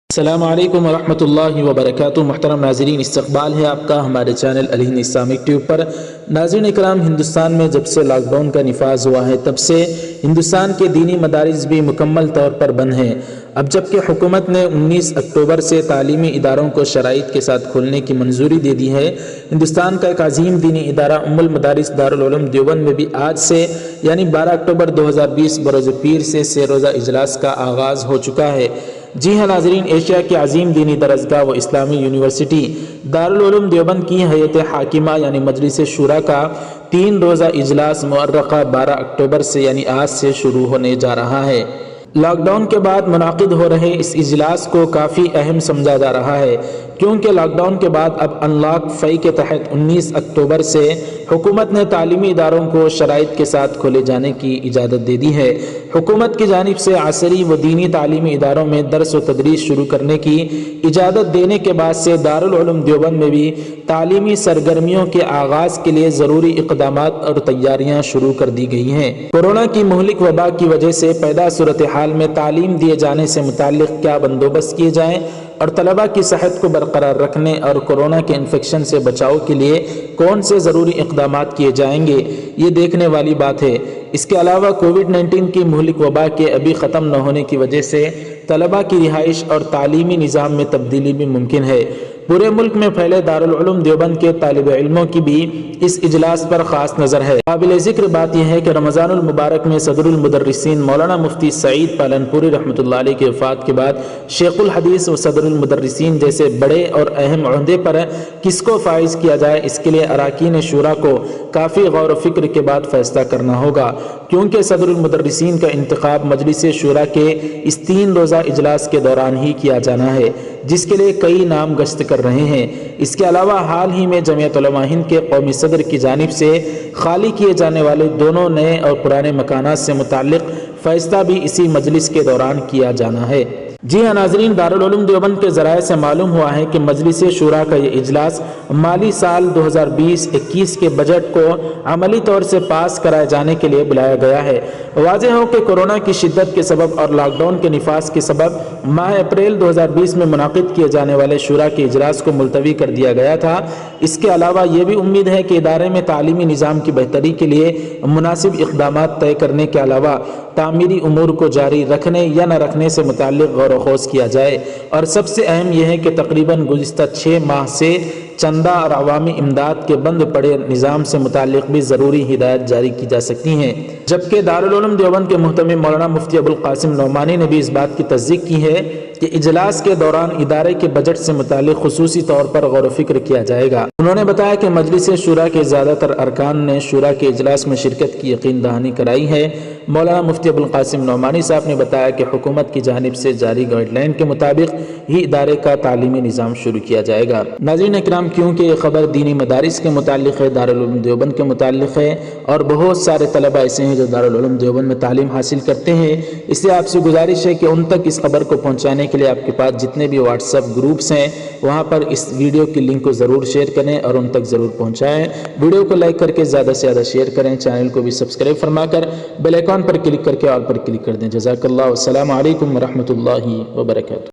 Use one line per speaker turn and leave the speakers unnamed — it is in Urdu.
السلام علیکم ورحمۃ اللہ وبرکاتہ۔ محترم ناظرین، استقبال ہے آپ کا ہمارے چینل الہند اسلامک ٹیوب پر۔ ناظرین اکرام، ہندوستان میں جب سے لاک ڈاؤن کا نفاذ ہوا ہے تب سے ہندوستان کے دینی مدارس بھی مکمل طور پر بند ہیں۔ اب جبکہ حکومت نے 19 اکتوبر سے تعلیمی اداروں کو شرائط کے ساتھ کھولنے کی منظوری دے دی ہے، ہندوستان کا ایک عظیم دینی ادارہ ام المدارس دارالعلوم دیوبند میں بھی آج سے یعنی 12 اکتوبر 2020 بروز پیر سے 3 روزہ اجلاس کا آغاز ہو چکا ہے۔ جی ہاں ناظرین، ایشیا کی عظیم دینی درسگاہ و اسلامی یونیورسٹی دارالعلوم دیوبند کی ہیئت حاکمہ یعنی مجلس شورا کا 3 روزہ اجلاس مؤرخہ 12 اکتوبر سے یعنی آج سے شروع ہونے جا رہا ہے۔ لاک ڈاؤن کے بعد منعقد ہو رہے اس اجلاس کو کافی اہم سمجھا جا رہا ہے، کیونکہ لاک ڈاؤن کے بعد اب ان لاک 5 کے تحت 19 اکتوبر سے حکومت نے تعلیمی اداروں کو شرائط کے ساتھ کھولے جانے کی اجازت دے دی ہے۔ حکومت کی جانب سے عصری و دینی تعلیمی اداروں میں درس و تدریس شروع کرنے کی اجازت دینے کے بعد سے دارالعلوم دیوبند میں بھی تعلیمی سرگرمیوں کے آغاز کے لیے ضروری اقدامات اور تیاریاں شروع کر دی گئی ہیں۔ کورونا کی مہلک وبا کی وجہ سے پیدا صورتحال میں تعلیم دیے جانے سے متعلق کیا بندوبست کیے جائیں اور طلباء کی صحت کو برقرار رکھنے اور کورونا کے انفیکشن سے بچاؤ کے لیے کون سے ضروری اقدامات کیے جائیں گے، یہ دیکھنے والی بات ہے۔ اس کے علاوہ کووڈ-19 کی مہلک وبا کے ابھی ختم نہ ہونے کی وجہ سے طلباء کی رہائش اور تعلیمی نظام میں تبدیلی بھی ممکن ہے۔ پورے ملک میں پھیلے دارالعلوم دیوبند کے طالب علموں کی بھی اس اجلاس پر خاص نظر ہے۔ قابل ذکر بات یہ ہے کہ رمضان المبارک میں صدر المدرسین مولانا مفتی سعید پالنپوری رحمۃ اللہ علیہ کی وفات کے بعد شیخ الحدیث و صدر المدرسین جیسے بڑے اور اہم عہدے پر کس کو فائز کیا جائے، اس کے لیے اراکین شورا کو کافی غور و فکر کے بعد فیصلہ کرنا ہوگا، کیونکہ صدر المدرسین کا انتخاب مجلس شورا کے اس 3 روزہ اجلاس کے دوران ہی کیا جانا ہے، جس کے لیے کئی نام گشت کر رہے ہیں۔ اس کے علاوہ حال ہی میں جمعیت علماء ہند کے قومی صدر کی جانب سے خالی کیے جانے والے دونوں نئے اور پرانے مکانات سے متعلق فیصلہ بھی اسی مجلس کے دوران کیا جانا ہے۔ جی ہاں ناظرین، دارالعلوم دیوبند کے ذرائع سے معلوم ہوا ہے کہ مجلس شورا کا یہ اجلاس مالی سال 2020-21 کے بجٹ کو عملی طور سے پاس کرائے جانے کے لیے بلایا گیا ہے۔ واضح ہو کہ کورونا کی شدت کے سبب اور لاک ڈاؤن کے نفاذ کے سبب ماہ اپریل 2020 میں منعقد کیے جانے والے شورا کے اجلاس کو ملتوی کر دیا گیا تھا۔ اس کے علاوہ یہ بھی امید ہے کہ ادارے میں تعلیمی نظام کی بہتری کے لیے مناسب اقدامات طے کرنے کے علاوہ تعمیری امور کو جاری رکھنے یا نہ رکھنے سے متعلق غور و خوض کیا جائے، اور سب سے اہم یہ ہے کہ تقریباً گزشتہ 6 ماہ سے چندہ اور عوامی امداد کے بند پڑے نظام سے متعلق بھی ضروری ہدایات جاری کی جا سکتی ہیں۔ جبکہ دارالعلوم دیوبند کے محتمم مولانا مفتی ابوالقاسم نعمانی نے بھی اس بات کی تصدیق کی ہے کہ اجلاس کے دوران ادارے کے بجٹ سے متعلق خصوصی طور پر غور و فکر کیا جائے گا۔ انہوں نے بتایا کہ مجلس شورا کے زیادہ تر ارکان نے شورا کے اجلاس میں شرکت کی یقین دہانی کرائی ہے۔ مولانا مفتی ابوالقاسم نعمانی صاحب نے بتایا کہ حکومت کی جانب سے جاری گائیڈ لائن کے مطابق ہی ادارے کا تعلیمی نظام شروع کیا جائے گا۔ ناظرین اکرام، کیونکہ یہ خبر دینی مدارس کے متعلق ہے، دارالعلوم دیوبند کے متعلق ہے، اور بہت سارے طلبہ ایسے ہیں جو دارالعلوم دیوبند میں تعلیم حاصل کرتے ہیں، اس لیے آپ سے گزارش ہے کہ ان تک اس خبر کو پہنچانے کے لیے آپ کے پاس جتنے بھی واٹس ایپ گروپس ہیں وہاں پر اس ویڈیو کی لنک کو ضرور شیئر کریں اور ان تک ضرور پہنچائیں۔ ویڈیو کو لائک کر کے زیادہ سے زیادہ شیئر کریں، چینل کو بھی سبسکرائب فرما کر بیل آئیکن پر کلک کر کے آل پر کلک کر دیں۔ جزاک اللہ، السلام علیکم ورحمۃ اللہ وبرکاتہ۔